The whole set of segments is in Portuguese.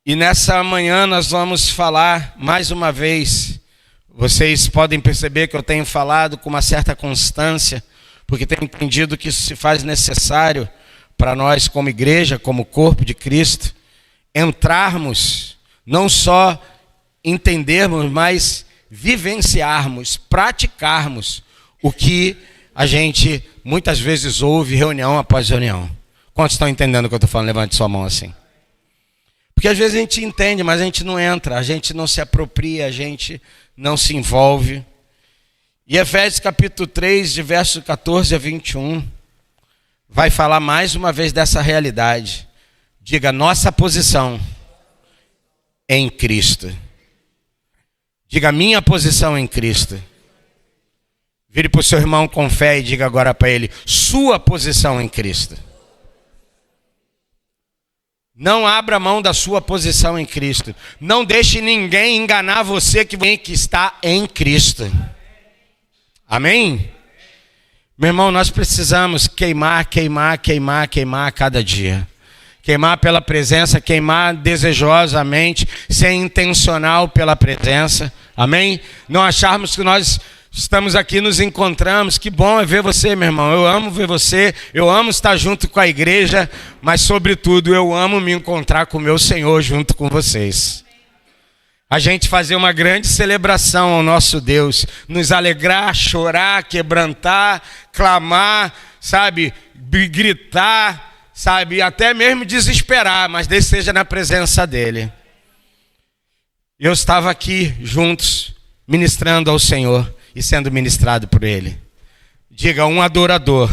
E nessa manhã nós vamos falar mais uma vez. Vocês podem perceber que eu tenho falado com uma certa constância, porque tenho entendido que isso se faz necessário para nós como igreja, como corpo de Cristo, entrarmos, não só entendermos, mas vivenciarmos, praticarmos o que a gente muitas vezes ouve reunião após reunião. Quantos estão entendendo o que eu estou falando? Levante sua mão assim. Porque às vezes a gente entende, mas a gente não entra, a gente não se apropria, a gente não se envolve. E Efésios capítulo 3, de versos 14 a 21, vai falar mais uma vez dessa realidade. Diga, nossa posição em Cristo. Diga, minha posição em Cristo. Vire para o seu irmão com fé e diga agora para ele, sua posição em Cristo. Não abra mão da sua posição em Cristo. Não deixe ninguém enganar você que está em Cristo. Amém? Meu irmão, nós precisamos queimar a cada dia. Queimar pela presença, queimar desejosamente, ser intencional pela presença. Amém? Não acharmos que nós estamos aqui, nos encontramos. Que bom é ver você, meu irmão. Eu amo ver você, eu amo estar junto com a igreja, mas sobretudo eu amo me encontrar com o meu Senhor junto com vocês. A gente fazer uma grande celebração ao nosso Deus, nos alegrar, chorar, quebrantar, clamar, sabe, gritar, sabe, até mesmo desesperar, mas desde seja na presença dele. Eu estava aqui juntos, ministrando ao Senhor e sendo ministrado por ele. Diga, um adorador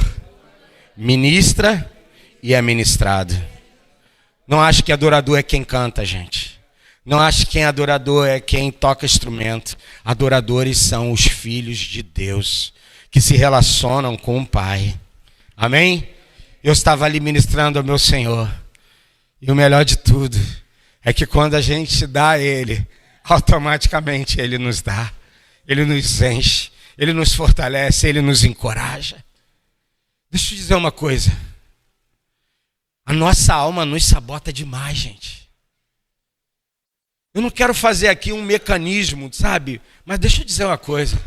ministra e é ministrado. Não acho que adorador é quem canta, gente. Não acho que quem é adorador é quem toca instrumento. Adoradores são os filhos de Deus, que se relacionam com o Pai. Amém? Eu estava ali ministrando ao meu Senhor. E o melhor de tudo é que quando a gente dá a Ele, automaticamente Ele nos dá. Ele nos enche, Ele nos fortalece, Ele nos encoraja. Deixa eu dizer uma coisa. A nossa alma nos sabota demais, gente. Eu não quero fazer aqui um mecanismo, sabe? Mas deixa eu dizer uma coisa.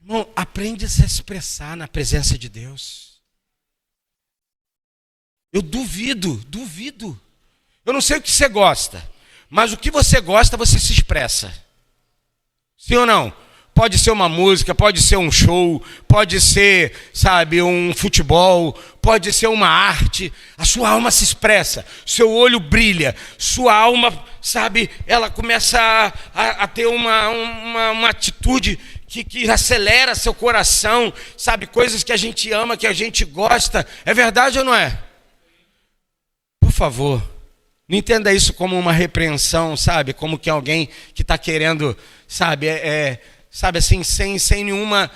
Irmão, aprende a se expressar na presença de Deus. Eu duvido. Eu não sei o que você gosta, mas o que você gosta, você se expressa. Sim ou não? Pode ser uma música, pode ser um show, pode ser, sabe, um futebol, pode ser uma arte. A sua alma se expressa, seu olho brilha, sua alma, sabe, ela começa a ter uma atitude que acelera seu coração, sabe, coisas que a gente ama, que a gente gosta. É verdade ou não é? Por favor, não entenda isso como uma repreensão, sabe, como que alguém que está querendo, sabe, sabe assim, sem nenhuma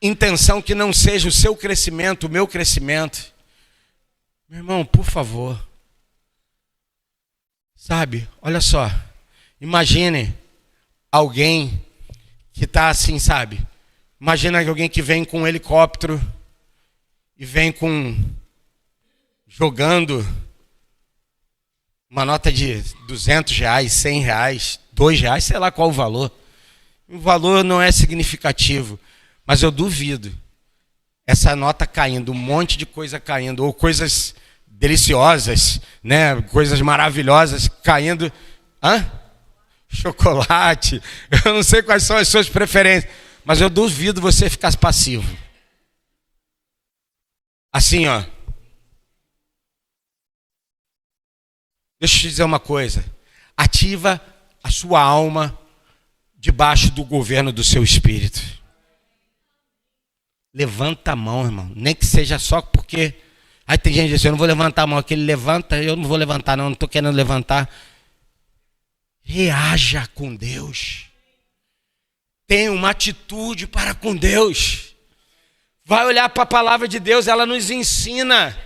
intenção que não seja o seu crescimento, o meu crescimento. Meu irmão, por favor. Sabe, olha só. Imagine alguém que está assim, sabe. Imagina alguém que vem com um helicóptero e vem jogando uma nota de R$200, R$100, R$2, sei lá qual o valor. O valor não é significativo, mas eu duvido. Essa nota caindo, um monte de coisa caindo, ou coisas deliciosas, né? Coisas maravilhosas caindo. Chocolate, eu não sei quais são as suas preferências, mas eu duvido você ficar passivo. Assim, ó. Deixa eu te dizer uma coisa. Ativa a sua alma debaixo do governo do seu espírito. Levanta a mão, irmão. Nem que seja só porque... Aí tem gente que diz, eu não vou levantar a mão. Aquele levanta, eu não vou levantar não estou querendo levantar. Reaja com Deus. Tenha uma atitude para com Deus. Vai olhar para a palavra de Deus, ela nos ensina.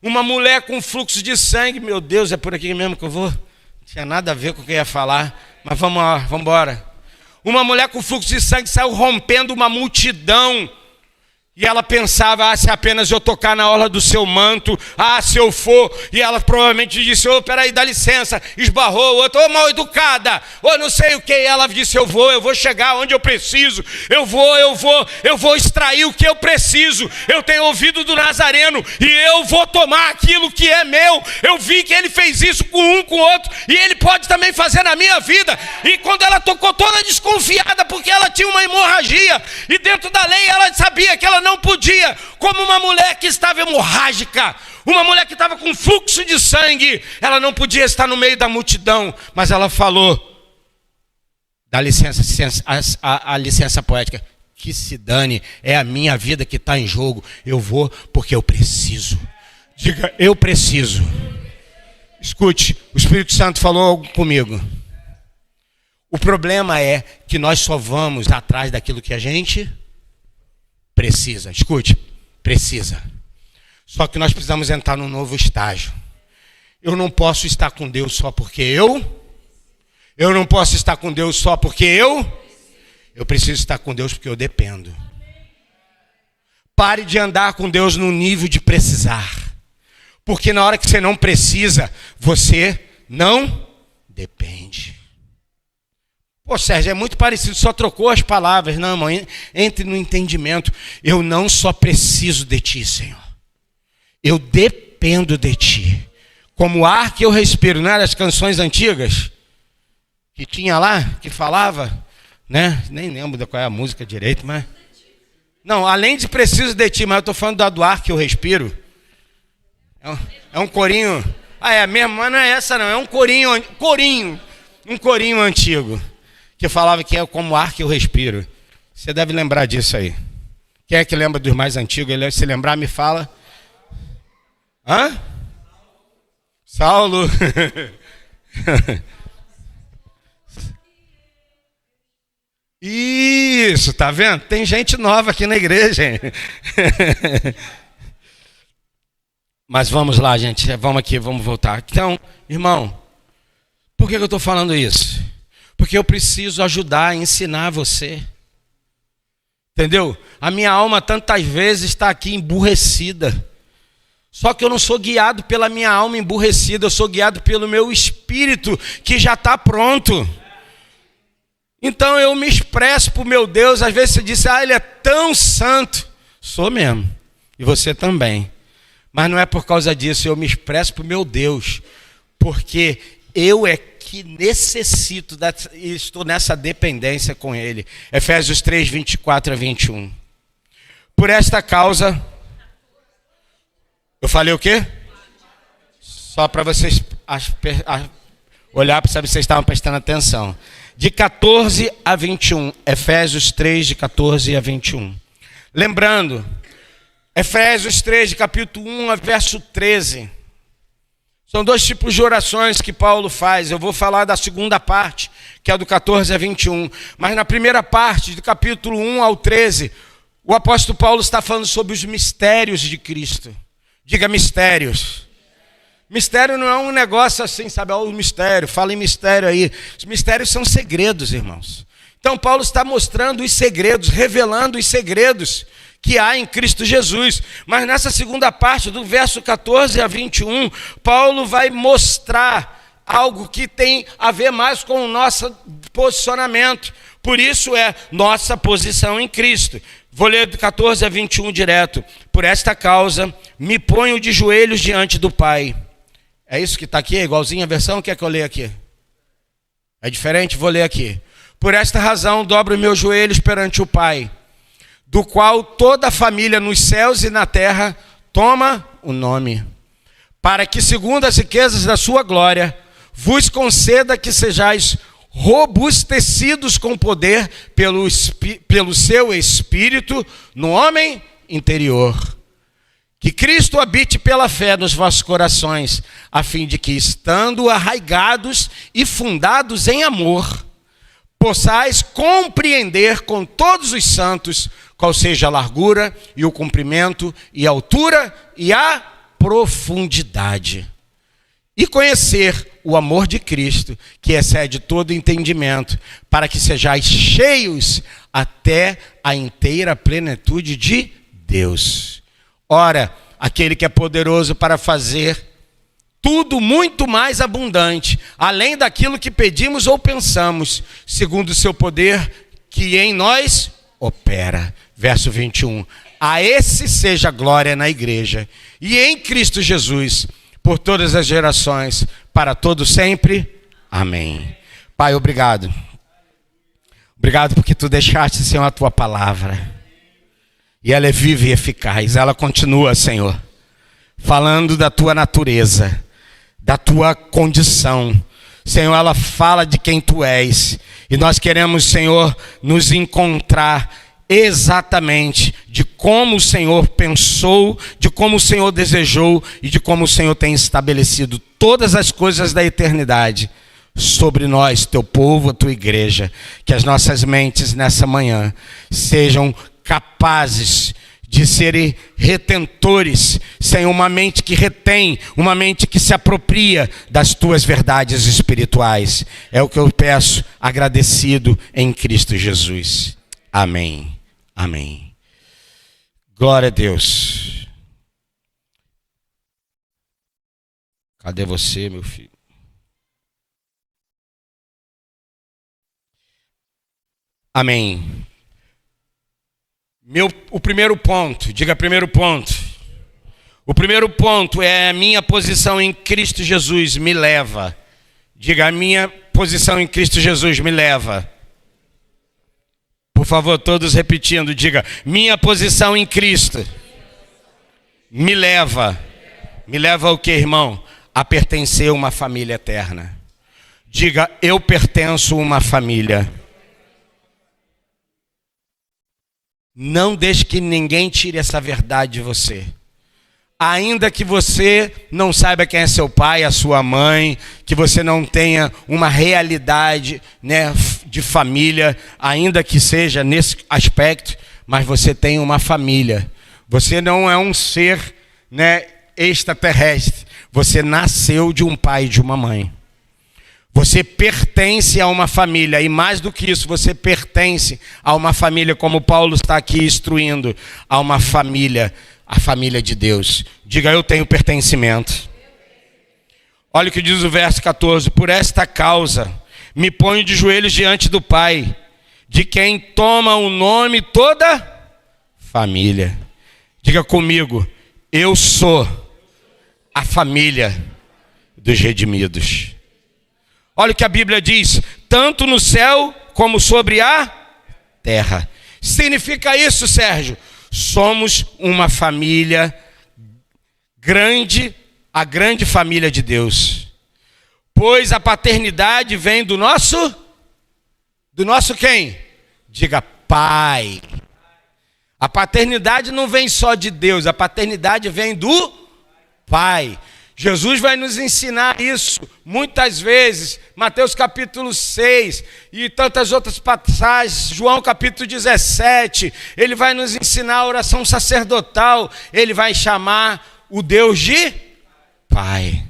Uma mulher com fluxo de sangue, meu Deus, é por aqui mesmo que eu vou? Não tinha nada a ver com o que eu ia falar, mas vamos embora. Uma mulher com fluxo de sangue saiu rompendo uma multidão E ela pensava, se apenas eu tocar na orla do seu manto, se eu for. E ela provavelmente disse, peraí, dá licença. Esbarrou, outra, mal educada, não sei o que. E ela disse, eu vou chegar onde eu preciso. Eu vou extrair o que eu preciso. Eu tenho ouvido do Nazareno e eu vou tomar aquilo que é meu. Eu vi que ele fez isso com um, com o outro, e ele pode também fazer na minha vida. E quando ela tocou toda desconfiada, porque ela tinha uma hemorragia, e dentro da lei ela sabia que ela não podia, como uma mulher que estava hemorrágica, uma mulher que estava com fluxo de sangue, ela não podia estar no meio da multidão, mas ela falou, dá licença, a licença poética, que se dane, é a minha vida que está em jogo, eu vou porque eu preciso. Diga, eu preciso. Escute, o Espírito Santo falou algo comigo. O problema é que nós só vamos atrás daquilo que a gente precisa. Escute, precisa. Só que nós precisamos entrar num novo estágio. Eu não posso estar com Deus só porque eu não posso estar com Deus só porque eu preciso estar com Deus porque eu dependo. Pare de andar com Deus no nível de precisar. Porque na hora que você não precisa, você não depende. Pô, Sérgio, é muito parecido, só trocou as palavras. Não, irmão, entre no entendimento. Eu não só preciso de ti, Senhor. Eu dependo de ti. Como o ar que eu respiro, não era as canções antigas? Que tinha lá, que falava, né? Nem lembro qual é a música direito, mas... Não, além de preciso de ti, mas eu estou falando do ar que eu respiro. É um corinho... é mesmo, mas não é essa não, é um um corinho antigo. Que falava que é como o ar que eu respiro. Você deve lembrar disso aí. Quem é que lembra dos mais antigos? Ele, se lembrar, me fala. Saulo. Isso, tá vendo? Tem gente nova aqui na igreja, hein? Mas vamos lá, gente. Vamos voltar. Então, irmão, por que eu estou falando isso? Porque eu preciso ajudar, ensinar você. Entendeu? A minha alma tantas vezes está aqui emburrecida. Só que eu não sou guiado pela minha alma emburrecida, eu sou guiado pelo meu espírito que já está pronto. Então eu me expresso para o meu Deus. Às vezes você diz, ele é tão santo. Sou mesmo. E você também. Mas não é por causa disso, eu me expresso para o meu Deus. Porque eu que necessito, estou nessa dependência com Ele. Efésios 3, 24 a 21. Por esta causa... Eu falei o quê? Só para vocês olhar para saber se vocês estavam prestando atenção. De 14 a 21. Efésios 3, de 14 a 21. Lembrando, Efésios 3, de capítulo 1 a verso 13. São dois tipos de orações que Paulo faz. Eu vou falar da segunda parte, que é do 14 a 21. Mas na primeira parte, do capítulo 1 ao 13, o apóstolo Paulo está falando sobre os mistérios de Cristo. Diga mistérios. Mistério não é um negócio assim, sabe? O mistério, fala em mistério aí. Os mistérios são segredos, irmãos. Então Paulo está mostrando os segredos, revelando os segredos que há em Cristo Jesus. Mas nessa segunda parte, do verso 14 a 21, Paulo vai mostrar algo que tem a ver mais com o nosso posicionamento. Por isso é nossa posição em Cristo. Vou ler do 14 a 21 direto. Por esta causa, me ponho de joelhos diante do Pai. É isso que está aqui? É igualzinho a versão? Quer que eu leia aqui? É diferente? Vou ler aqui. Por esta razão, dobro meus joelhos perante o Pai, do qual toda a família nos céus e na terra toma o nome, para que, segundo as riquezas da sua glória, vos conceda que sejais robustecidos com poder pelo seu Espírito no homem interior. Que Cristo habite pela fé nos vossos corações, a fim de que, estando arraigados e fundados em amor, possais compreender com todos os santos qual seja a largura e o comprimento e a altura e a profundidade. E conhecer o amor de Cristo, que excede todo entendimento, para que sejais cheios até a inteira plenitude de Deus. Ora, aquele que é poderoso para fazer tudo muito mais abundante, além daquilo que pedimos ou pensamos, segundo o seu poder que em nós opera. Verso 21. A esse seja a glória na igreja e em Cristo Jesus, por todas as gerações, para todo sempre. Amém. Pai, obrigado. Obrigado porque tu deixaste, Senhor, a tua palavra. E ela é viva e eficaz. Ela continua, Senhor, falando da tua natureza, da tua condição. Senhor, ela fala de quem tu és. E nós queremos, Senhor, nos encontrar exatamente de como o Senhor pensou, de como o Senhor desejou e de como o Senhor tem estabelecido todas as coisas da eternidade sobre nós, teu povo, a tua igreja. Que as nossas mentes nessa manhã sejam capazes de serem retentores, Senhor, uma mente que retém, uma mente que se apropria das tuas verdades espirituais. É o que eu peço, agradecido em Cristo Jesus. Amém. Amém. Glória a Deus. Cadê você, meu filho? Amém. O primeiro ponto, diga primeiro ponto. O primeiro ponto é a minha posição em Cristo Jesus me leva. Diga, a minha posição em Cristo Jesus me leva. Por favor, todos repetindo, diga, minha posição em Cristo me leva. Me leva ao que, irmão? A pertencer a uma família eterna. Diga, eu pertenço a uma família. Não deixe que ninguém tire essa verdade de você. Ainda que você não saiba quem é seu pai, a sua mãe, que você não tenha uma realidade, né, de família, ainda que seja nesse aspecto, mas você tem uma família. Você não é um ser, né, extraterrestre. Você nasceu de um pai e de uma mãe. Você pertence a uma família, e mais do que isso, você pertence a uma família, como Paulo está aqui instruindo, a uma família, a família de Deus. Diga, eu tenho pertencimento. Olha o que diz o verso 14. Por esta causa, me ponho de joelhos diante do Pai, de quem toma o nome toda família. Diga comigo, eu sou a família dos redimidos. Olha o que a Bíblia diz, tanto no céu como sobre a terra. Significa isso, Sérgio? Somos uma família grande, a grande família de Deus. Pois a paternidade vem do nosso quem? Diga, Pai. A paternidade não vem só de Deus, a paternidade vem do Pai. Jesus vai nos ensinar isso muitas vezes, Mateus capítulo 6 e tantas outras passagens, João capítulo 17, ele vai nos ensinar a oração sacerdotal, ele vai chamar o Deus de Pai.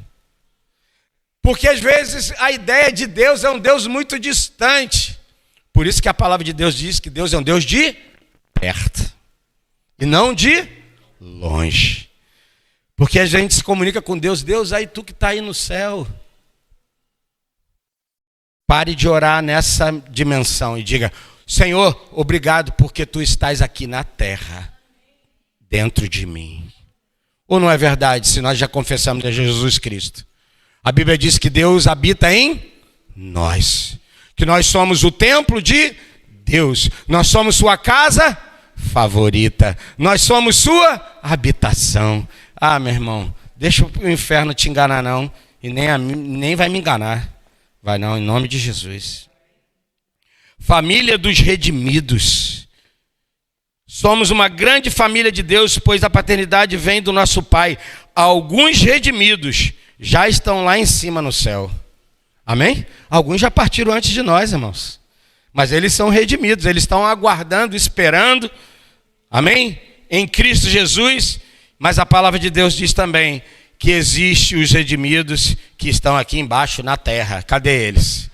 Porque às vezes a ideia de Deus é um Deus muito distante, por isso que a palavra de Deus diz que Deus é um Deus de perto e não de longe. Porque a gente se comunica com Deus, Deus, aí tu que está aí no céu. Pare de orar nessa dimensão e diga, Senhor, obrigado porque tu estás aqui na terra, dentro de mim. Ou não é verdade, se nós já confessamos a Jesus Cristo? A Bíblia diz que Deus habita em nós, que nós somos o templo de Deus, nós somos sua casa favorita, nós somos sua habitação. Ah, meu irmão, deixa o inferno te enganar não, e nem vai me enganar, vai não, em nome de Jesus. Família dos redimidos. Somos uma grande família de Deus, pois a paternidade vem do nosso Pai. Alguns redimidos já estão lá em cima no céu. Amém? Alguns já partiram antes de nós, irmãos. Mas eles são redimidos, eles estão aguardando, esperando. Amém? Em Cristo Jesus. Mas a palavra de Deus diz também que existem os redimidos que estão aqui embaixo na terra. Cadê eles?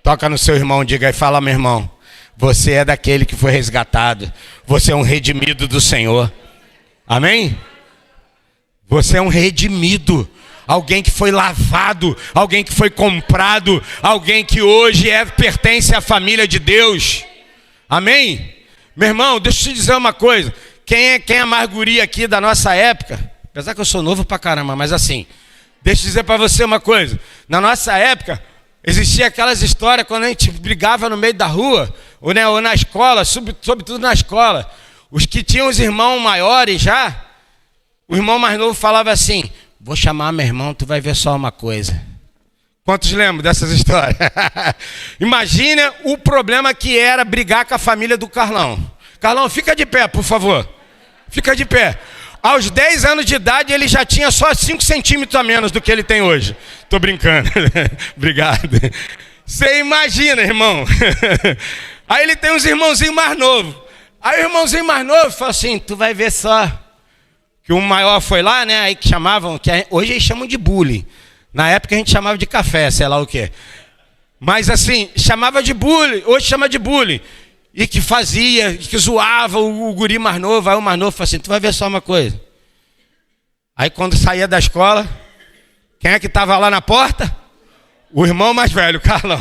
Toca no seu irmão, diga e fala, meu irmão, você é daquele que foi resgatado. Você é um redimido do Senhor. Amém? Você é um redimido. Alguém que foi lavado, alguém que foi comprado, alguém que hoje pertence à família de Deus. Amém? Meu irmão, deixa eu te dizer uma coisa. Quem é mais guri aqui da nossa época? Apesar que eu sou novo pra caramba, mas assim, deixa eu dizer pra você uma coisa. Na nossa época, existia aquelas histórias quando a gente brigava no meio da rua, ou na escola, sobretudo na escola. Os que tinham os irmãos maiores já, o irmão mais novo falava assim: vou chamar meu irmão, tu vai ver só uma coisa. Quantos lembram dessas histórias? Imagina o problema que era brigar com a família do Carlão. Carlão, fica de pé, por favor. Fica de pé. Aos 10 anos de idade, ele já tinha só 5 centímetros a menos do que ele tem hoje. Tô brincando. Obrigado. Você imagina, irmão. Aí ele tem uns irmãozinhos mais novos. Aí o irmãozinho mais novo fala assim: tu vai ver só. Que o maior foi lá, né? Aí que chamavam, hoje eles chamam de bullying. Na época a gente chamava de café, sei lá o quê. Mas assim, chamava de bullying, hoje chama de bullying. E que fazia, que zoava o guri mais novo. Aí o mais novo falou assim: tu vai ver só uma coisa. Aí quando saía da escola, quem é que estava lá na porta? O irmão mais velho, Carlão.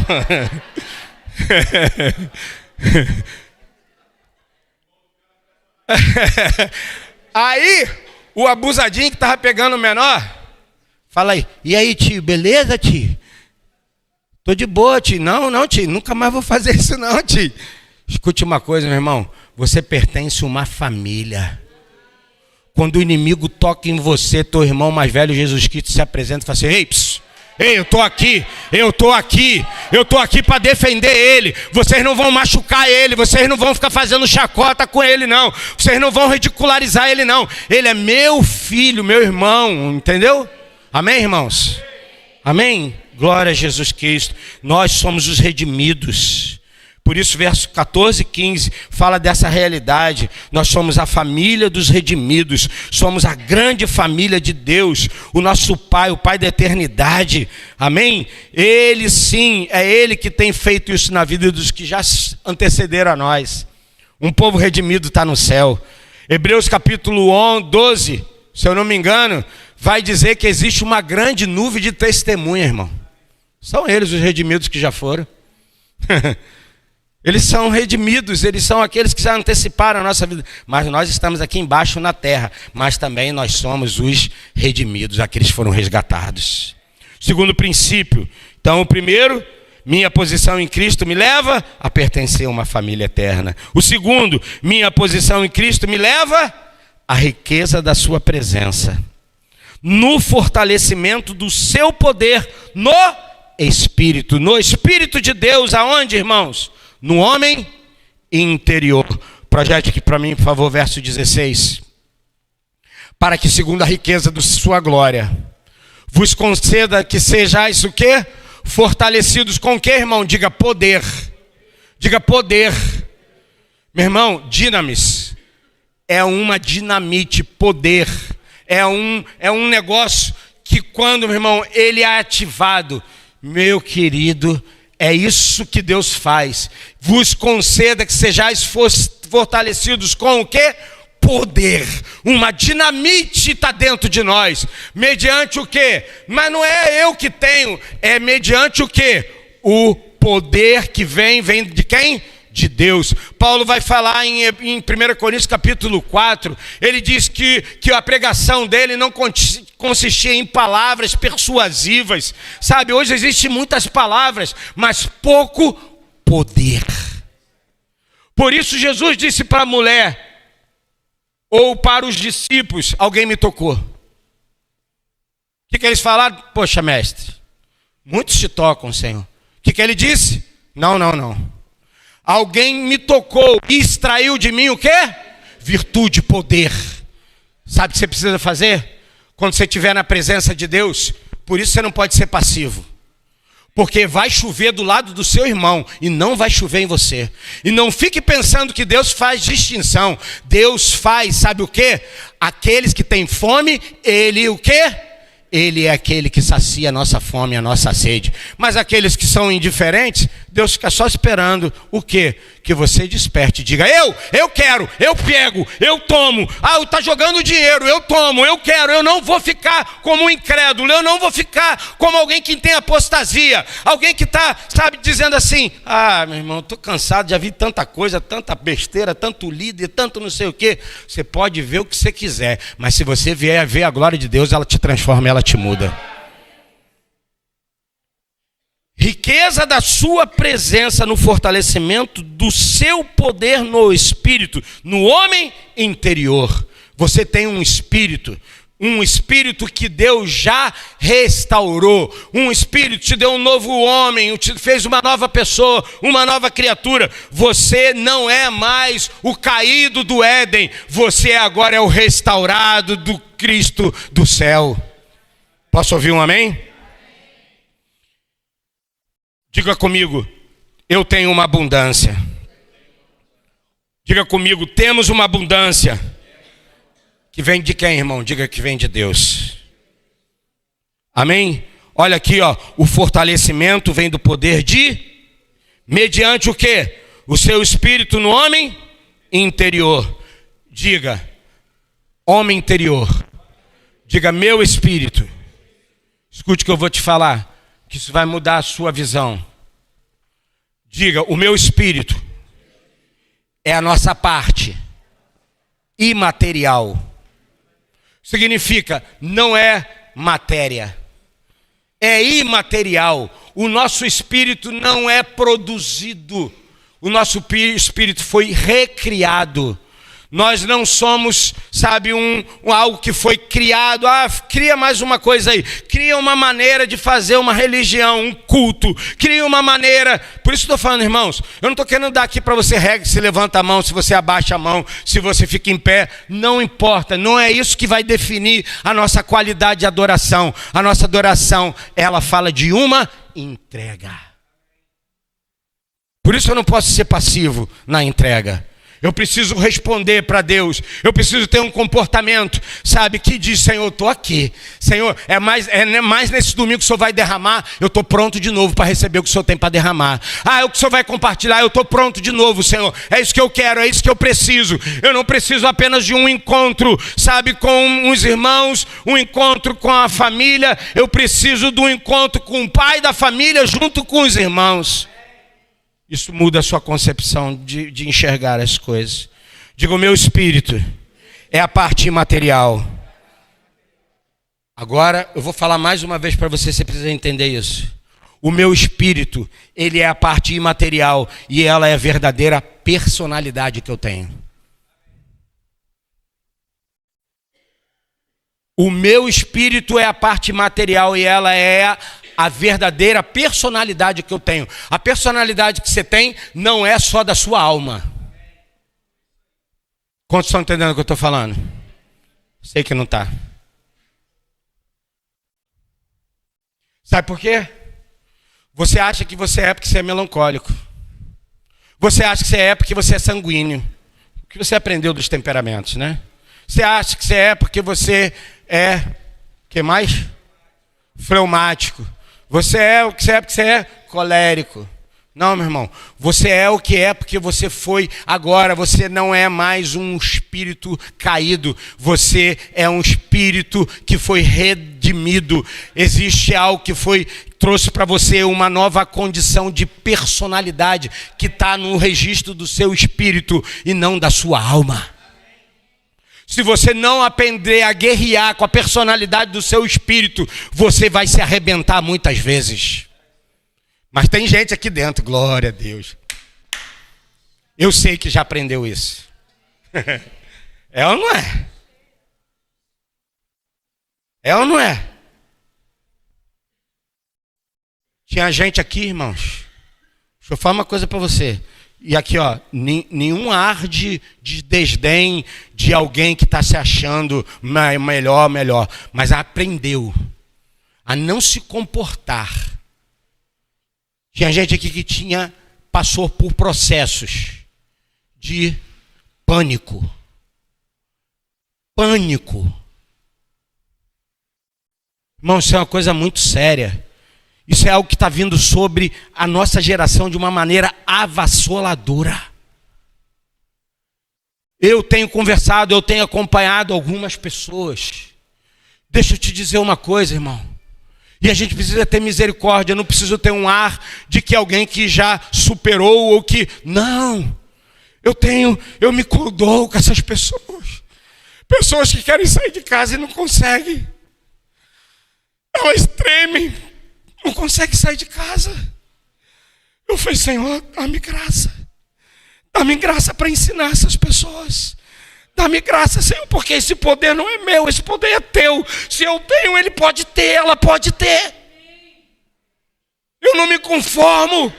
Aí o abusadinho que estava pegando o menor, fala aí: e aí, tio, beleza, tio? Tô de boa, tio. Não, tio, nunca mais vou fazer isso não, tio. Escute uma coisa, meu irmão, você pertence a uma família. Quando o inimigo toca em você, teu irmão mais velho, Jesus Cristo, se apresenta e fala assim: ei, eu tô aqui para defender ele. Vocês não vão machucar ele, vocês não vão ficar fazendo chacota com ele não. Vocês não vão ridicularizar ele não. Ele é meu filho, meu irmão, entendeu? Amém, irmãos? Amém? Glória a Jesus Cristo. Nós somos os redimidos. Por isso, verso 14 e 15 fala dessa realidade. Nós somos a família dos redimidos. Somos a grande família de Deus. O nosso Pai, o Pai da eternidade. Amém? Ele sim, é Ele que tem feito isso na vida dos que já antecederam a nós. Um povo redimido está no céu. Hebreus capítulo 12, se eu não me engano, vai dizer que existe uma grande nuvem de testemunha, irmão. São eles os redimidos que já foram. Eles são redimidos, eles são aqueles que já anteciparam a nossa vida. Mas nós estamos aqui embaixo na terra, mas também nós somos os redimidos, aqueles que foram resgatados. Segundo princípio, então o primeiro, minha posição em Cristo me leva a pertencer a uma família eterna. O segundo, minha posição em Cristo me leva à riqueza da sua presença. No fortalecimento do seu poder no Espírito de Deus, aonde, irmãos? No homem interior. Projete aqui para mim, por favor, verso 16. Para que segundo a riqueza de sua glória, vos conceda que sejais o quê? Fortalecidos com o quê, irmão? Diga poder. Diga poder. Meu irmão, dinamis é uma dinamite, poder. É um negócio que quando, meu irmão, ele é ativado, meu querido, é isso que Deus faz. Vos conceda que sejais fortalecidos com o quê? Poder. Uma dinamite está dentro de nós. Mediante o quê? Mas não é eu que tenho. É mediante o quê? O poder que vem de quem? De Deus. Paulo vai falar em 1 Coríntios capítulo 4, ele diz que a pregação dele não consistia em palavras persuasivas, sabe, hoje existem muitas palavras, mas pouco poder. Por isso Jesus disse para a mulher, ou para os discípulos, alguém me tocou. O que eles falaram? Poxa, mestre, muitos te tocam, Senhor. O que ele disse? Não. Alguém me tocou e extraiu de mim o quê? Virtude, poder. Sabe o que você precisa fazer? Quando você estiver na presença de Deus, por isso você não pode ser passivo. Porque vai chover do lado do seu irmão e não vai chover em você. E não fique pensando que Deus faz distinção. Deus faz, sabe o quê? Aqueles que têm fome, Ele o quê? Ele é aquele que sacia a nossa fome, a nossa sede. Mas aqueles que são indiferentes, Deus fica só esperando o quê? que você desperte. Diga, eu quero, eu pego, eu tomo. Ah, está jogando dinheiro, eu tomo, eu quero. Eu não vou ficar como um incrédulo, eu não vou ficar como alguém que tem apostasia. Alguém que está, sabe, dizendo assim, ah, meu irmão, estou cansado, já vi tanta coisa, tanta besteira, tanto líder, tanto não sei o quê. Você pode ver o que você quiser, mas se você vier a ver a glória de Deus, ela te transforma, ela te muda. Riqueza da sua presença no fortalecimento do seu poder no espírito, no homem interior. Você tem um espírito que Deus já restaurou, um espírito te deu um novo homem, te fez uma nova pessoa, uma nova criatura. Você não é mais o caído do Éden, você agora é o restaurado do Cristo do céu. Posso ouvir um amém? Diga comigo, eu tenho uma abundância. Diga comigo, temos uma abundância. Que vem de quem, irmão? Diga que vem de Deus. Amém? Olha aqui, ó, o fortalecimento vem do poder mediante o quê? O seu espírito no homem interior. Diga, homem interior. Diga, meu espírito. Escute o que eu vou te falar, que isso vai mudar a sua visão. Diga, o meu espírito é a nossa parte imaterial. Significa, não é matéria, é imaterial. O nosso espírito não é produzido, o nosso espírito foi recriado. Nós não somos, sabe, algo que foi criado. Ah, cria mais uma coisa aí. Cria uma maneira de fazer uma religião, um culto. Cria uma maneira. Por isso estou falando, irmãos, eu não estou querendo dar aqui para você regra, se levanta a mão, se você abaixa a mão, se você fica em pé. Não importa, não é isso que vai definir a nossa qualidade de adoração. A nossa adoração, ela fala de uma entrega. Por isso eu não posso ser passivo na entrega. Eu preciso responder para Deus. Eu preciso ter um comportamento, sabe, que diz, Senhor, estou aqui. Senhor, é mais nesse domingo que o Senhor vai derramar, eu estou pronto de novo para receber o que o Senhor tem para derramar. Ah, o que o Senhor vai compartilhar, eu estou pronto de novo, Senhor. É isso que eu quero, é isso que eu preciso. Eu não preciso apenas de um encontro, sabe, com os irmãos, um encontro com a família. Eu preciso de um encontro com o pai da família junto com os irmãos. Isso muda a sua concepção de enxergar as coisas. Diga, o meu espírito é a parte imaterial. Agora, eu vou falar mais uma vez para você precisa entender isso. O meu espírito, ele é a parte imaterial e ela é a verdadeira personalidade que eu tenho. O meu espírito é a parte material e ela é a verdadeira personalidade que eu tenho. A personalidade que você tem não é só da sua alma. Quantos estão entendendo o que eu estou falando? Sei que não está. Sabe por quê? Você acha que você é porque você é melancólico. Você acha que você é porque você é sanguíneo. O que você aprendeu dos temperamentos, né? Você acha que você é porque você é... O que mais? Fleumático. Você é o que você é porque você é colérico. Não, meu irmão. Você é o que é porque você foi. Agora você não é mais um espírito caído. Você é um espírito que foi redimido. Existe algo que trouxe para você uma nova condição de personalidade que está no registro do seu espírito e não da sua alma. Se você não aprender a guerrear com a personalidade do seu espírito, você vai se arrebentar muitas vezes. Mas tem gente aqui dentro, glória a Deus. Eu sei que já aprendeu isso. É ou não é? É ou não é? Tinha gente aqui, irmãos. Deixa eu falar uma coisa para você. E aqui, ó, nenhum ar de desdém de alguém que está se achando melhor, mas aprendeu a não se comportar. Tinha gente aqui que passou por processos de pânico. Pânico. Irmão, isso é uma coisa muito séria. Isso é algo que está vindo sobre a nossa geração de uma maneira avassaladora. Eu tenho conversado, eu tenho acompanhado algumas pessoas. Deixa eu te dizer uma coisa, irmão. E a gente precisa ter misericórdia, não preciso ter um ar de que alguém que já superou ou que... Não, eu me condoo com essas pessoas. Pessoas que querem sair de casa e não conseguem. Elas tremem, não conseguem sair de casa. Eu falei, Senhor, dá-me graça. Dá-me graça para ensinar essas pessoas. Dá-me graça, Senhor, porque esse poder não é meu, esse poder é teu. Se eu tenho, ele pode ter, ela pode ter. Eu não me conformo.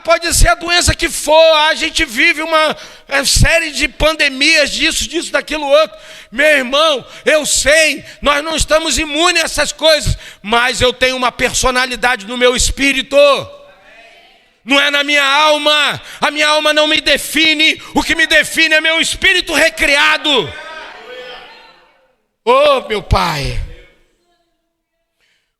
Pode ser a doença que for, a gente vive uma série de pandemias, disso, daquilo outro. Meu irmão, eu sei, nós não estamos imunes a essas coisas, mas eu tenho uma personalidade no meu espírito. Não é na minha alma. A minha alma não me define. O que me define é meu espírito recriado. Oh, meu Pai,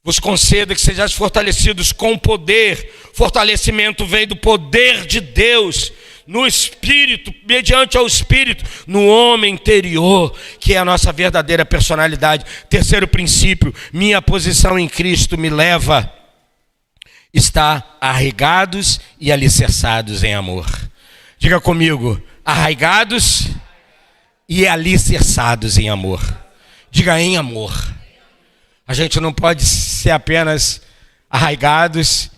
vos conceda que sejais fortalecidos com poder. Fortalecimento vem do poder de Deus, no Espírito, mediante ao Espírito, no homem interior, que é a nossa verdadeira personalidade. Terceiro princípio, minha posição em Cristo me leva a estar arraigados e alicerçados em amor. Diga comigo, arraigados e alicerçados em amor. Diga em amor. A gente não pode ser apenas arraigados,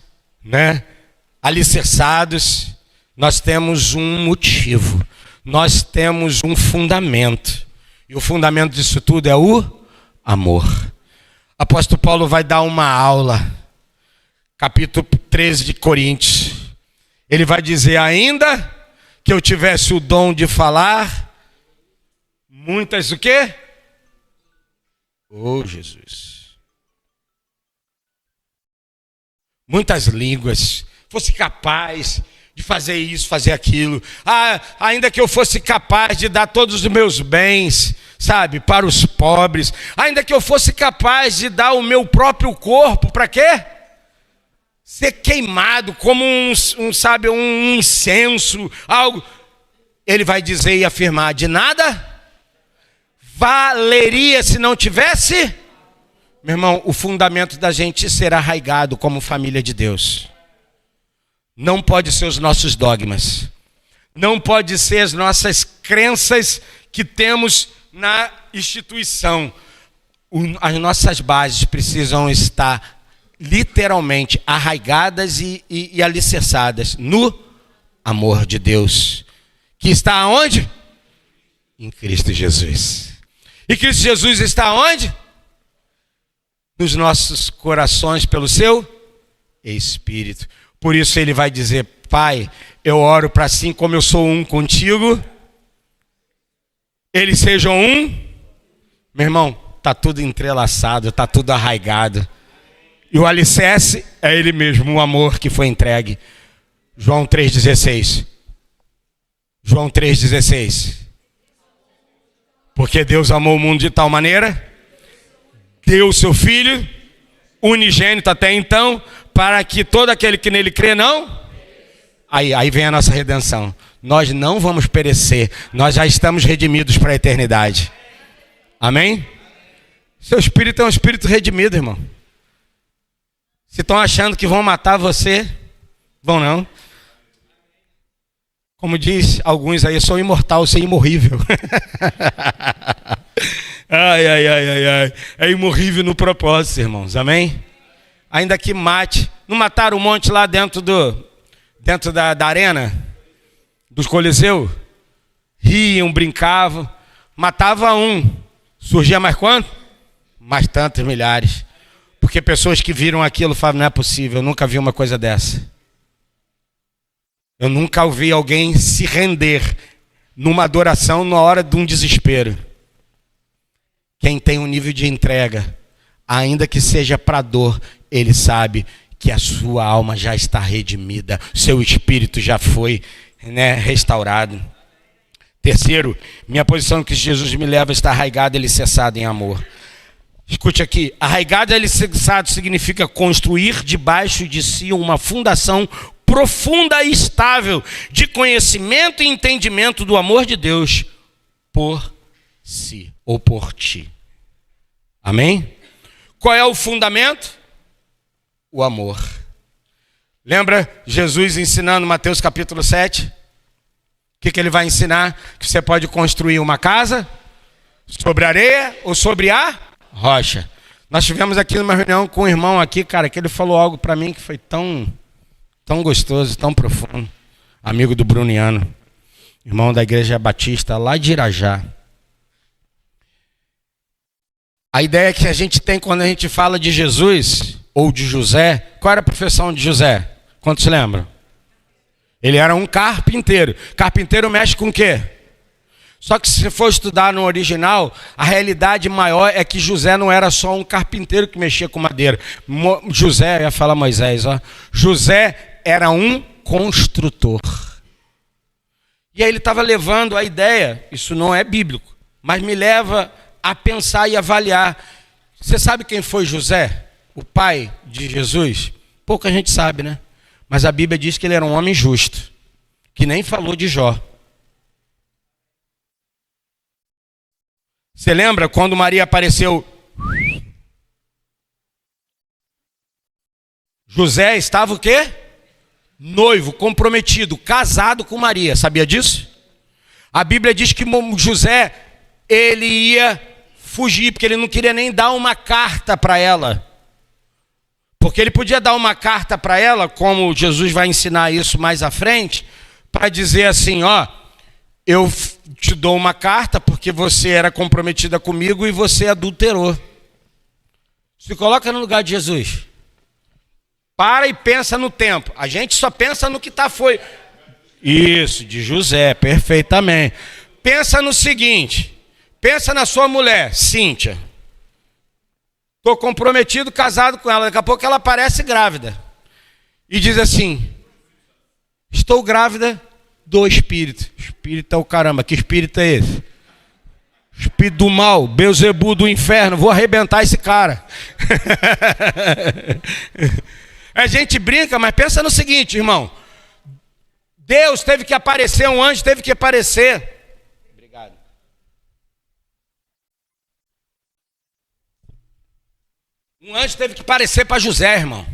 alicerçados. Nós temos um motivo, nós temos um fundamento. E o fundamento disso tudo é o amor. Apóstolo Paulo vai dar uma aula, capítulo 13 de Coríntios. Ele vai dizer, ainda que eu tivesse o dom de falar, muitas o quê? Oh, Jesus. Muitas línguas, fosse capaz de fazer isso, fazer aquilo. Ainda que eu fosse capaz de dar todos os meus bens, para os pobres. Ainda que eu fosse capaz de dar o meu próprio corpo, para quê? Ser queimado como um incenso, algo. Ele vai dizer e afirmar, de nada valeria se não tivesse. Meu irmão, o fundamento da gente ser arraigado como família de Deus não pode ser os nossos dogmas, não pode ser as nossas crenças que temos na instituição. As nossas bases precisam estar literalmente arraigadas e alicerçadas no amor de Deus, que está aonde? Em Cristo Jesus. E Cristo Jesus está onde? Nos nossos corações pelo seu Espírito. Por isso ele vai dizer, Pai, eu oro para assim como eu sou um contigo, eles sejam um. Meu irmão, está tudo entrelaçado, está tudo arraigado. E o alicerce é ele mesmo, o amor que foi entregue. João 3,16. João 3,16. Porque Deus amou o mundo de tal maneira, deu o seu Filho, unigênito até então, para que todo aquele que nele crê não... Aí vem a nossa redenção. Nós não vamos perecer, nós já estamos redimidos para a eternidade. Amém? Seu espírito é um espírito redimido, irmão. Se estão achando que vão matar você, vão não. Como diz alguns aí, eu sou imortal, sou imorrível. Ai. É imorrível no propósito, irmãos. Amém? Ainda que mate. Não mataram um monte lá dentro da arena, dos Coliseu? Riam, brincavam. Matava um. Surgia mais quanto? Mais tantos milhares. Porque pessoas que viram aquilo falavam, não é possível, eu nunca vi uma coisa dessa. Eu nunca ouvi alguém se render numa adoração na hora de um desespero. Quem tem um nível de entrega, ainda que seja para dor, ele sabe que a sua alma já está redimida, seu espírito já foi restaurado. Terceiro, minha posição que Jesus me leva a estar arraigado e alicerçado em amor. Escute aqui, arraigado e alicerçado significa construir debaixo de si uma fundação profunda e estável de conhecimento e entendimento do amor de Deus por si ou por ti. Amém? Qual é o fundamento? O amor. Lembra Jesus ensinando Mateus capítulo 7? O que ele vai ensinar? Que você pode construir uma casa sobre a areia ou sobre a rocha. Nós tivemos aqui uma reunião com um irmão aqui, cara, que ele falou algo para mim que foi tão gostoso, tão profundo. Amigo do Bruniano, irmão da Igreja Batista lá de Irajá. A ideia que a gente tem quando a gente fala de Jesus ou de José, qual era a profissão de José? Quantos lembram? Ele era um carpinteiro. Carpinteiro mexe com o quê? Só que se você for estudar no original, a realidade maior é que José não era só um carpinteiro que mexia com madeira. José, eu ia falar Moisés, ó. José era um construtor. E aí ele estava levando a ideia, isso não é bíblico, mas me leva a pensar e avaliar. Você sabe quem foi José, o pai de Jesus? Pouca gente sabe, né? Mas a Bíblia diz que ele era um homem justo, que nem falou de Jó. Você lembra quando Maria apareceu? José estava o quê? Noivo, comprometido, casado com Maria. Sabia disso? A Bíblia diz que José, ele ia fugir, porque ele não queria nem dar uma carta para ela. Porque ele podia dar uma carta para ela, como Jesus vai ensinar isso mais à frente, para dizer assim, ó, eu te dou uma carta porque você era comprometida comigo e você adulterou. Se coloca no lugar de Jesus. Para e pensa no tempo. A gente só pensa no que foi. Isso, de José, perfeitamente. Pensa no seguinte. Pensa na sua mulher, Cíntia. Estou comprometido, casado com ela. Daqui a pouco ela aparece grávida. E diz assim, estou grávida do espírito. Espírito é o caramba. Que espírito é esse? Espírito do mal, Beelzebu do inferno. Vou arrebentar esse cara. A gente brinca, mas pensa no seguinte, irmão. Deus teve que aparecer, um anjo teve que aparecer. Obrigado. Um anjo teve que aparecer para José, irmão.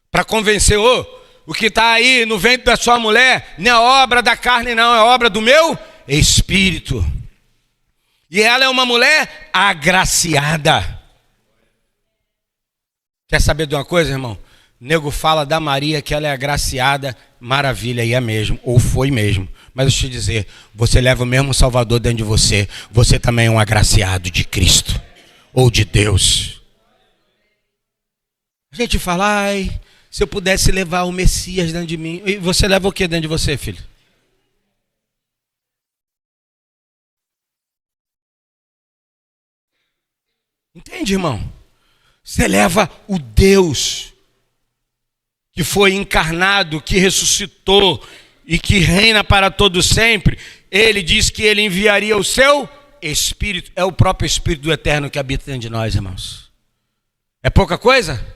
Para convencer, o que está aí no ventre da sua mulher não é obra da carne, não, é obra do meu espírito. E ela é uma mulher agraciada. Quer saber de uma coisa, irmão? O nego fala da Maria que ela é agraciada, maravilha, e é mesmo, ou foi mesmo. Mas deixa eu te dizer, você leva o mesmo Salvador dentro de você, você também é um agraciado de Cristo, ou de Deus. A gente fala, ai, se eu pudesse levar o Messias dentro de mim. E você leva o que dentro de você, filho? Entende, irmão? Você leva o Deus que foi encarnado, que ressuscitou e que reina para todo sempre. Ele diz que ele enviaria o seu Espírito. É o próprio Espírito do Eterno que habita dentro de nós, irmãos. É pouca coisa?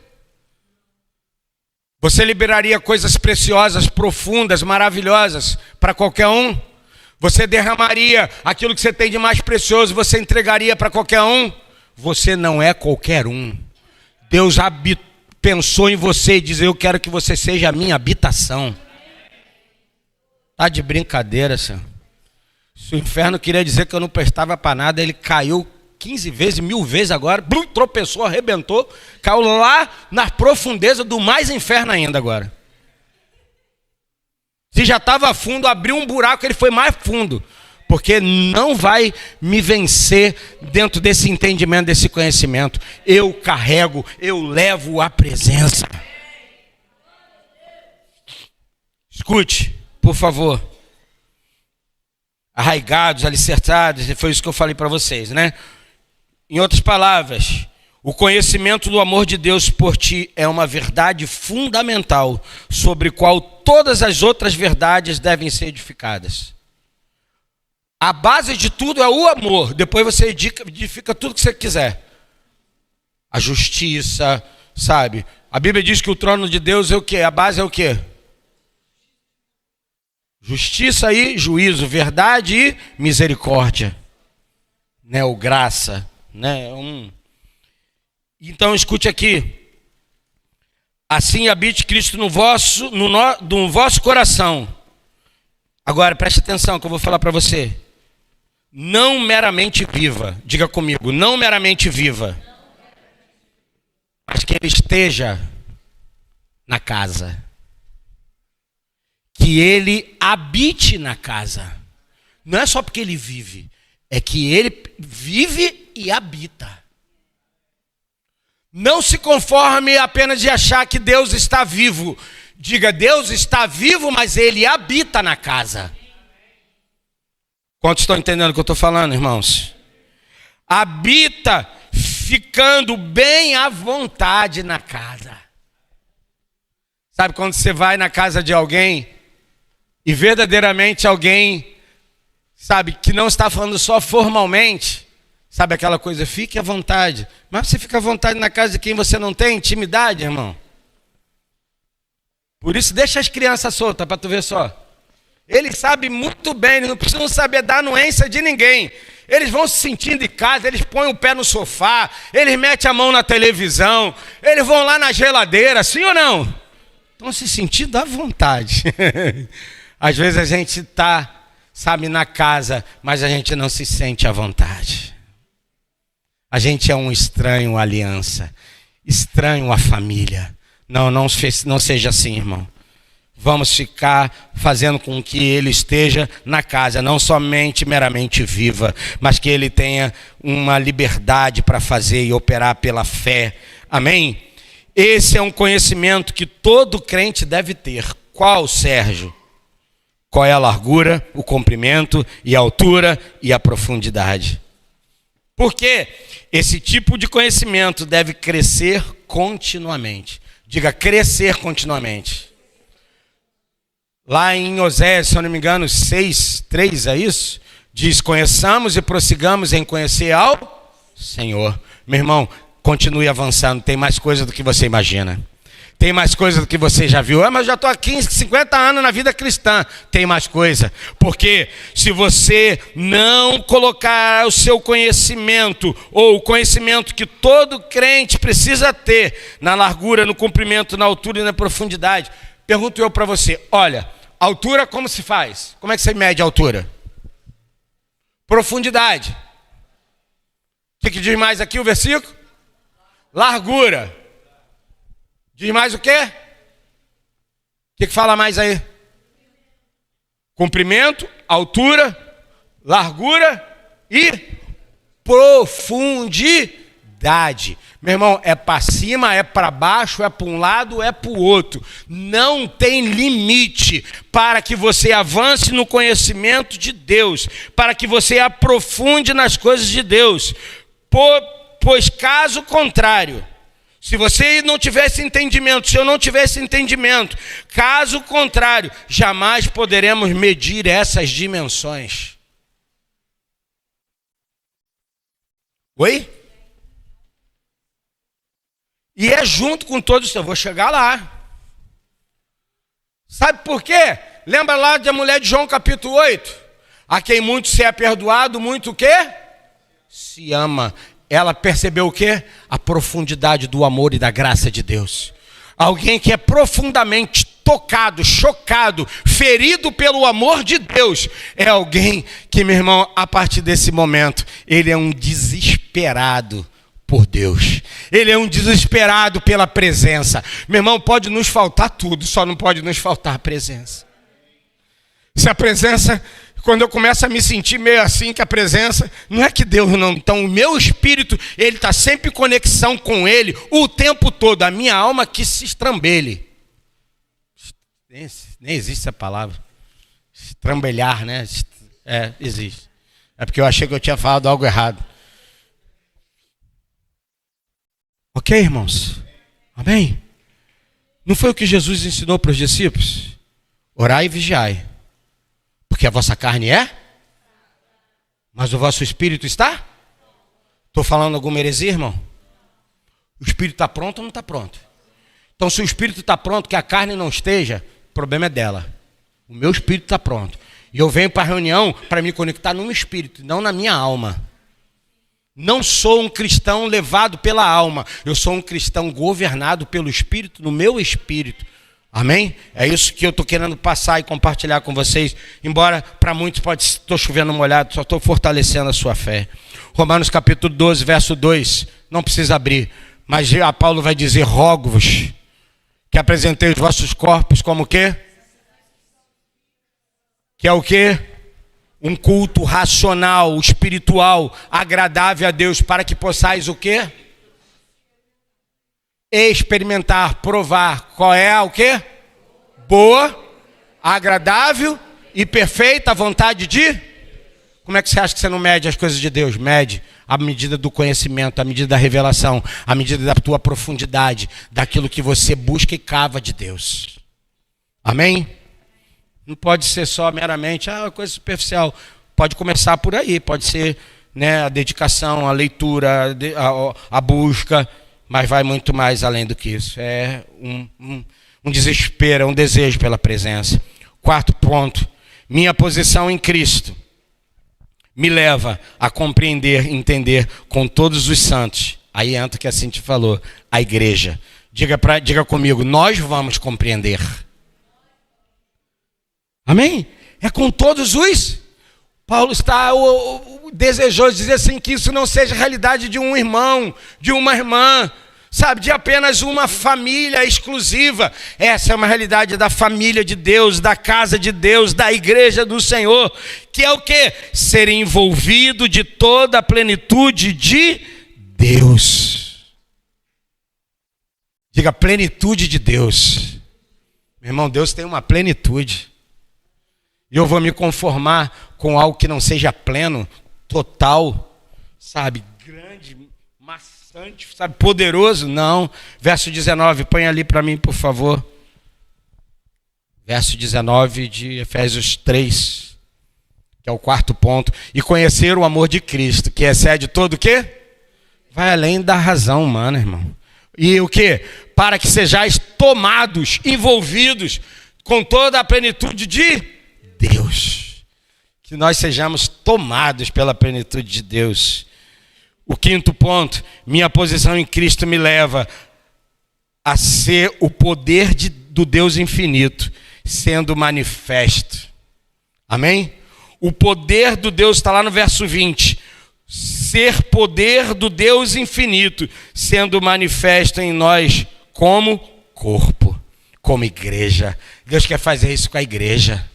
Você liberaria coisas preciosas, profundas, maravilhosas para qualquer um? Você derramaria aquilo que você tem de mais precioso, você entregaria para qualquer um? Você não é qualquer um. Deus pensou em você e diz, eu quero que você seja a minha habitação. Tá de brincadeira, senhor. Se o inferno queria dizer que eu não prestava para nada, ele caiu 15 vezes, 1000 vezes agora, tropeçou, arrebentou, caiu lá na profundeza do mais inferno ainda agora. Se já estava fundo, abriu um buraco, ele foi mais fundo. Porque não vai me vencer dentro desse entendimento, desse conhecimento. Eu carrego, eu levo a presença. Escute, por favor. Arraigados, alicerçados, foi isso que eu falei para vocês, né? Em outras palavras, o conhecimento do amor de Deus por ti é uma verdade fundamental sobre qual todas as outras verdades devem ser edificadas. A base de tudo é o amor. Depois você edifica tudo que você quiser. A justiça, sabe? A Bíblia diz que o trono de Deus é o quê? A base é o quê? Justiça e juízo, verdade e misericórdia. Né, o graça. Né, Então escute aqui. Assim habite Cristo no vosso coração. Agora preste atenção que eu vou falar para você. Não meramente viva. Diga comigo, não meramente viva. Mas que ele esteja na casa. Que ele habite na casa. Não é só porque ele vive. É que ele vive e habita. Não se conforme apenas de achar que Deus está vivo. Diga, Deus está vivo, mas ele habita na casa. Quantos estão entendendo o que eu estou falando, irmãos? Habita ficando bem à vontade na casa. Sabe quando você vai na casa de alguém e verdadeiramente alguém, sabe, que não está falando só formalmente, sabe aquela coisa, fique à vontade. Mas você fica à vontade na casa de quem você não tem intimidade, irmão. Por isso deixa as crianças soltas para tu ver só. Eles sabem muito bem, eles não precisam saber da anuência de ninguém. Eles vão se sentindo em casa, eles põem o pé no sofá, eles metem a mão na televisão, eles vão lá na geladeira, sim ou não? Estão se sentindo à vontade. Às vezes a gente está, sabe, na casa, mas a gente não se sente à vontade. A gente é um estranho à aliança, estranho à família. Não seja assim, irmão. Vamos ficar fazendo com que ele esteja na casa, não somente meramente viva, mas que ele tenha uma liberdade para fazer e operar pela fé. Amém? Esse é um conhecimento que todo crente deve ter. Qual, Sérgio? Qual é a largura, o comprimento e a altura e a profundidade? Porque esse tipo de conhecimento deve crescer continuamente. Diga, crescer continuamente. Lá em Oséias, se eu não me engano, 6:3, é isso? Diz, conheçamos e prossigamos em conhecer ao Senhor. Meu irmão, continue avançando, tem mais coisa do que você imagina. Tem mais coisa do que você já viu. Mas eu já estou há 50 anos na vida cristã. Tem mais coisa. Porque se você não colocar o seu conhecimento, ou o conhecimento que todo crente precisa ter, na largura, no comprimento, na altura e na profundidade, pergunto eu para você, olha, altura como se faz? Como é que você mede a altura? Profundidade. O que diz mais aqui o versículo? Largura. Diz mais o quê? O que fala mais aí? Comprimento, altura, largura e profundidade. Meu irmão, é para cima, é para baixo, é para um lado, é para o outro. Não tem limite para que você avance no conhecimento de Deus, para que você aprofunde nas coisas de Deus. Pois caso contrário, se você não tivesse entendimento, se eu não tivesse entendimento, caso contrário, jamais poderemos medir essas dimensões. Oi? E é junto com todos, eu vou chegar lá. Sabe por quê? Lembra lá da mulher de João capítulo 8? A quem muito se é perdoado, muito o quê? Se ama. Ela percebeu o quê? A profundidade do amor e da graça de Deus. Alguém que é profundamente tocado, chocado, ferido pelo amor de Deus. É alguém que, meu irmão, a partir desse momento, ele é um desesperado por Deus. Ele é um desesperado pela presença. Meu irmão, pode nos faltar tudo, só não pode nos faltar a presença. Se a presença, quando eu começo a me sentir meio assim, que a presença, não é que Deus não. Então o meu espírito, ele está sempre em conexão com ele, o tempo todo. A minha alma que se estrambelhe. Nem existe essa palavra. Estrambelhar, né? É, existe. É porque eu achei que eu tinha falado algo errado. Ok, irmãos? Amém? Não foi o que Jesus ensinou para os discípulos? Orai e vigiai. Porque a vossa carne é? Mas o vosso espírito está? Estou falando alguma heresia, irmão? O espírito está pronto ou não está pronto? Então se o espírito está pronto, que a carne não esteja, o problema é dela. O meu espírito está pronto. E eu venho para a reunião para me conectar no meu espírito, não na minha alma. Não sou um cristão levado pela alma. Eu sou um cristão governado pelo espírito, no meu espírito. Amém? É isso que eu estou querendo passar e compartilhar com vocês. Embora para muitos pode estar chovendo molhado, só estou fortalecendo a sua fé. Romanos capítulo 12, verso 2. Não precisa abrir. Mas a Paulo vai dizer, rogo-vos que apresentei os vossos corpos como o quê? Que é o quê? Um culto racional, espiritual, agradável a Deus, para que possais o quê? Experimentar, provar qual é o quê? Boa, agradável e perfeita vontade de... Como é que você acha que você não mede as coisas de Deus? Mede à medida do conhecimento, à medida da revelação, à medida da tua profundidade, daquilo que você busca e cava de Deus. Amém? Não pode ser só meramente uma coisa superficial. Pode começar por aí, pode ser, né, a dedicação, a leitura, a busca, mas vai muito mais além do que isso. É um desespero, um desejo pela presença. Quarto ponto, minha posição em Cristo me leva a compreender, entender com todos os santos. Aí entra o que a Cintia falou, a igreja. Diga comigo, nós vamos compreender. Amém? É com todos os. Paulo está desejoso de dizer assim, que isso não seja a realidade de um irmão, de uma irmã, sabe, de apenas uma família exclusiva. Essa é uma realidade da família de Deus, da casa de Deus, da igreja do Senhor, que é o quê? Ser envolvido de toda a plenitude de Deus. Diga, plenitude de Deus. Meu irmão, Deus tem uma plenitude. E eu vou me conformar com algo que não seja pleno, total, sabe, grande, maçante, sabe, poderoso? Não. Verso 19, põe ali para mim, por favor. Verso 19 de Efésios 3, que é o quarto ponto. E conhecer o amor de Cristo, que excede todo o quê? Vai além da razão humana, irmão. E o quê? Para que sejais tomados, envolvidos com toda a plenitude de Deus, que nós sejamos tomados pela plenitude de Deus. O quinto ponto, minha posição em Cristo me leva a ser o poder do Deus infinito sendo manifesto. Amém? O poder do Deus está lá no verso 20. Ser poder do Deus infinito sendo manifesto em nós como corpo, como igreja. Deus quer fazer isso com a igreja.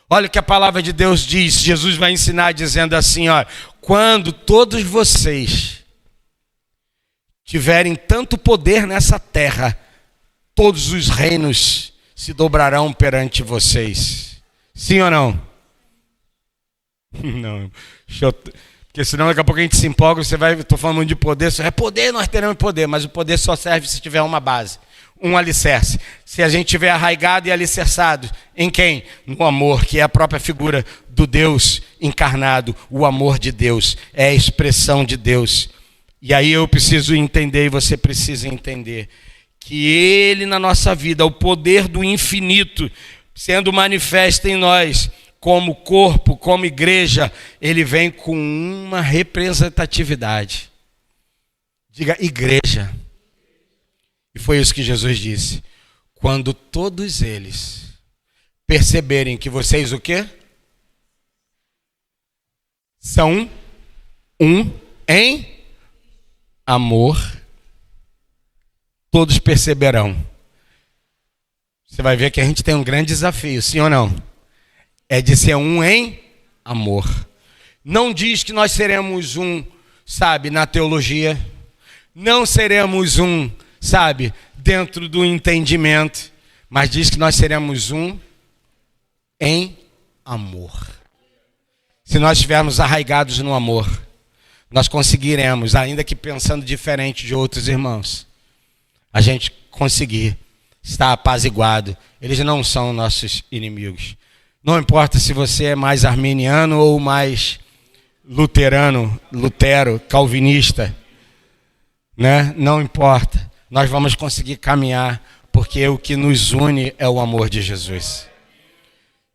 Olha o que a palavra de Deus diz. Jesus vai ensinar dizendo assim, ó, quando todos vocês tiverem tanto poder nessa terra, todos os reinos se dobrarão perante vocês. Sim ou não? Não. Porque senão daqui a pouco a gente se empolga, estou falando de poder, é poder, nós teremos poder, mas o poder só serve se tiver uma base. Um alicerce. Se a gente tiver arraigado e alicerçado em quem? No amor, que é a própria figura do Deus encarnado. O amor de Deus é a expressão de Deus. E aí eu preciso entender, e você precisa entender, que Ele na nossa vida, o poder do infinito, sendo manifesto em nós, como corpo, como igreja, Ele vem com uma representatividade. Diga, igreja. E foi isso que Jesus disse. Quando todos eles perceberem que vocês o quê? São um em amor, todos perceberão. Você vai ver que a gente tem um grande desafio, sim ou não? É de ser um em amor. Não diz que nós seremos um, sabe, na teologia. Não seremos um, sabe, dentro do entendimento, mas diz que nós seremos um em amor. Se nós estivermos arraigados no amor, nós conseguiremos, ainda que pensando diferente de outros irmãos, a gente conseguir estar apaziguado. Eles não são nossos inimigos. Não importa se você é mais arminiano ou mais Lutero, calvinista, né? Não importa. Nós vamos conseguir caminhar, porque o que nos une é o amor de Jesus.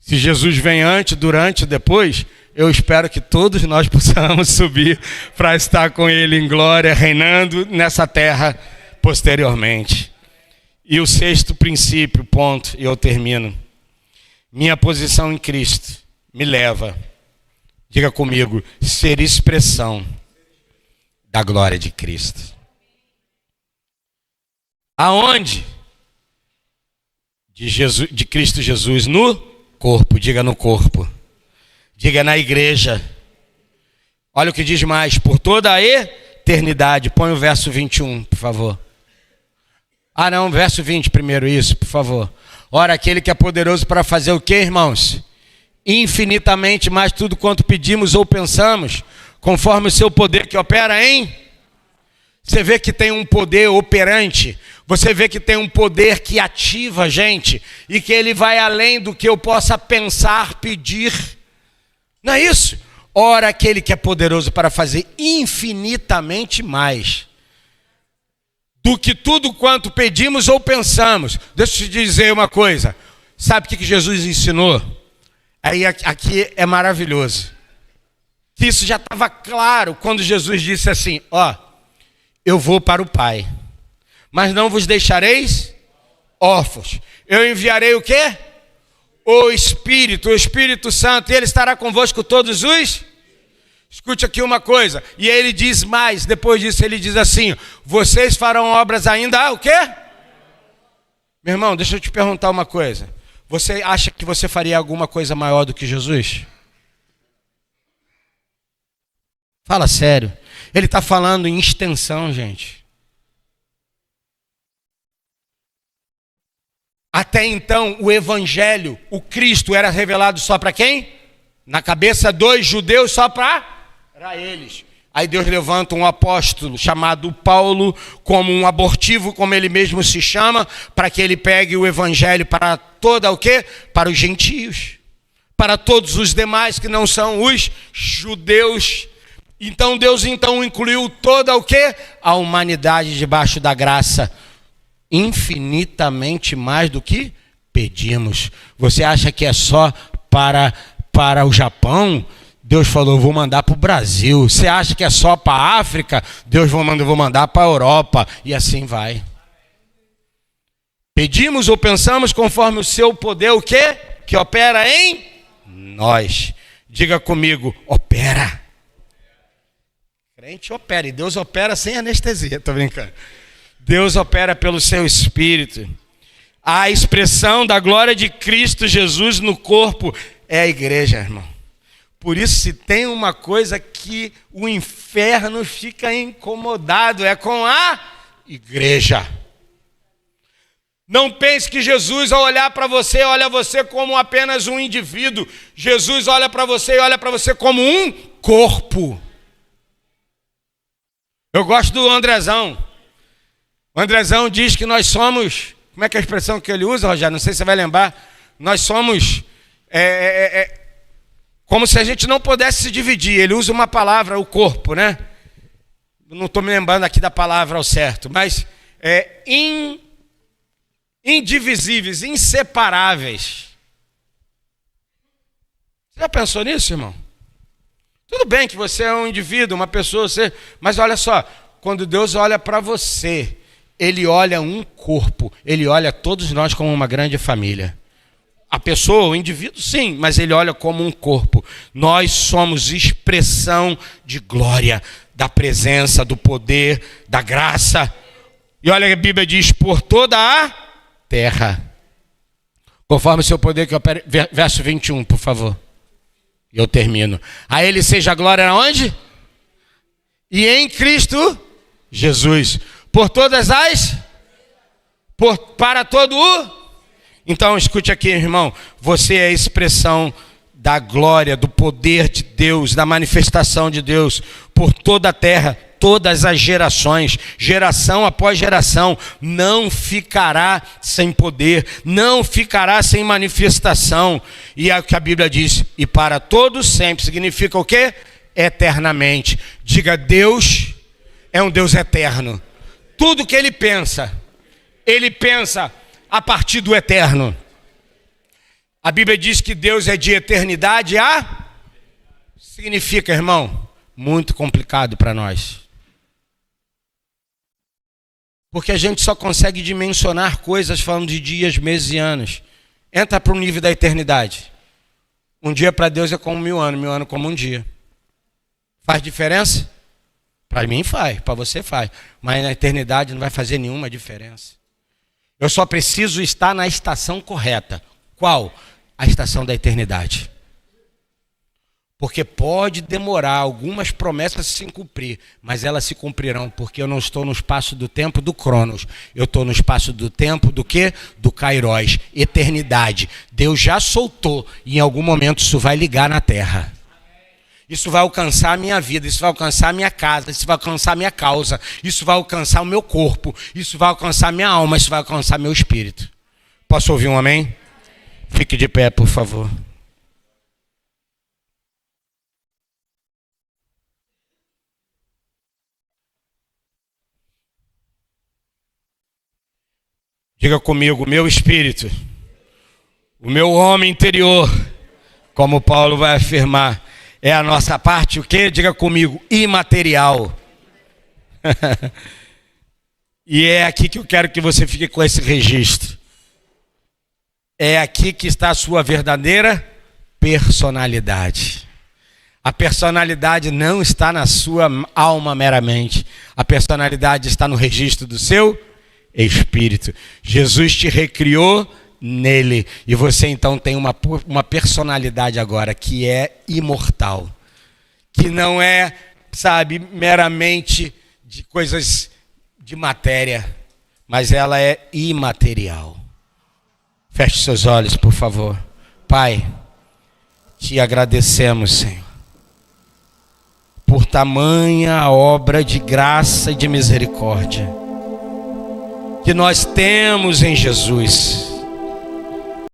Se Jesus vem antes, durante, depois, eu espero que todos nós possamos subir para estar com Ele em glória, reinando nessa terra posteriormente. E o sexto princípio, ponto, e eu termino. Minha posição em Cristo me leva, diga comigo, ser expressão da glória de Cristo. Aonde? De Cristo Jesus, no corpo, diga no corpo. Diga na igreja. Olha o que diz mais, por toda a eternidade. Põe o verso 21, por favor. Ah não, verso 20 primeiro, isso, por favor. Ora, aquele que é poderoso para fazer o quê, irmãos? Infinitamente mais tudo quanto pedimos ou pensamos, conforme o seu poder que opera em... Você vê que tem um poder operante, você vê que tem um poder que ativa a gente, e que ele vai além do que eu possa pensar, pedir. Não é isso? Ora, aquele que é poderoso para fazer infinitamente mais do que tudo quanto pedimos ou pensamos. Deixa eu te dizer uma coisa. Sabe o que Jesus ensinou? Aí aqui é maravilhoso. Que isso já estava claro quando Jesus disse assim, ó, eu vou para o Pai, mas não vos deixareis órfãos. Eu enviarei o quê? O Espírito Santo, e Ele estará convosco todos os... Escute aqui uma coisa, e ele diz mais, depois disso ele diz assim, vocês farão obras ainda, o quê? Meu irmão, deixa eu te perguntar uma coisa. Você acha que você faria alguma coisa maior do que Jesus? Fala sério. Ele está falando em extensão, gente. Até então, o Evangelho, o Cristo, era revelado só para quem? Na cabeça dos judeus, só para eles. Aí Deus levanta um apóstolo chamado Paulo, como um abortivo, como ele mesmo se chama, para que ele pegue o Evangelho para toda o quê? Para os gentios. Para todos os demais que não são os judeus. Então Deus incluiu toda o quê? A humanidade debaixo da graça. Infinitamente mais do que pedimos. Você acha que é só para o Japão? Deus falou, vou mandar para o Brasil. Você acha que é só para a África? Deus vou mandar para a Europa. E assim vai. Pedimos ou pensamos conforme o seu poder, o quê? Que opera em nós. Diga comigo, opera. Crente opera, e Deus opera sem anestesia, tô brincando. Deus opera pelo seu Espírito. A expressão da glória de Cristo Jesus no corpo é a igreja, irmão. Por isso, se tem uma coisa que o inferno fica incomodado, é com a igreja. Não pense que Jesus, ao olhar para você, olha você como apenas um indivíduo. Jesus olha para você e olha para você como um corpo. Eu gosto do Andrezão. O Andrezão diz que nós somos... Como é que é a expressão que ele usa, Rogério? Não sei se você vai lembrar. Nós somos... como se a gente não pudesse se dividir. Ele usa uma palavra, o corpo, né? Não estou me lembrando aqui da palavra ao certo. Mas indivisíveis, inseparáveis. Você já pensou nisso, irmão? Tudo bem que você é um indivíduo, uma pessoa, mas olha só, quando Deus olha para você, Ele olha um corpo, Ele olha todos nós como uma grande família. A pessoa, o indivíduo, sim, mas Ele olha como um corpo. Nós somos expressão de glória, da presença, do poder, da graça. E olha que a Bíblia diz, por toda a terra. Conforme o seu poder que opera... Verso 21, por favor. E eu termino. A Ele seja a glória aonde? E em Cristo Jesus. Por todas as... para todo o... Então escute aqui, irmão. Você é a expressão da glória, do poder de Deus, da manifestação de Deus. Por toda a terra, todas as gerações, geração após geração, não ficará sem poder, não ficará sem manifestação. E é o que a Bíblia diz, e para todos sempre, significa o quê? Eternamente. Diga, Deus é um Deus eterno. Tudo que Ele pensa a partir do eterno. A Bíblia diz que Deus é de eternidade a... Significa, irmão, muito complicado para nós. Porque a gente só consegue dimensionar coisas falando de dias, meses e anos. Entra para o nível da eternidade. Um dia para Deus é como 1000 anos como um dia. Faz diferença? Para mim faz, para você faz. Mas na eternidade não vai fazer nenhuma diferença. Eu só preciso estar na estação correta. Qual? A estação da eternidade. Porque pode demorar algumas promessas se cumprir, mas elas se cumprirão, porque eu não estou no espaço do tempo do Cronos. Eu estou no espaço do tempo do quê? Do Kairos, eternidade. Deus já soltou e em algum momento isso vai ligar na terra. Isso vai alcançar a minha vida, isso vai alcançar a minha casa, isso vai alcançar a minha causa, isso vai alcançar o meu corpo, isso vai alcançar a minha alma, isso vai alcançar meu espírito. Posso ouvir um amém? Fique de pé, por favor. Diga comigo, meu espírito, o meu homem interior, como Paulo vai afirmar, é a nossa parte, o quê? Diga comigo, imaterial. E é aqui que eu quero que você fique com esse registro. É aqui que está a sua verdadeira personalidade. A personalidade não está na sua alma meramente. A personalidade está no registro do seu espírito. Jesus te recriou nele. E você então tem uma personalidade agora que é imortal. Que não é, sabe, meramente de coisas de matéria, mas ela é imaterial. Feche seus olhos, por favor. Pai, te agradecemos, Senhor, por tamanha obra de graça e de misericórdia que nós temos em Jesus.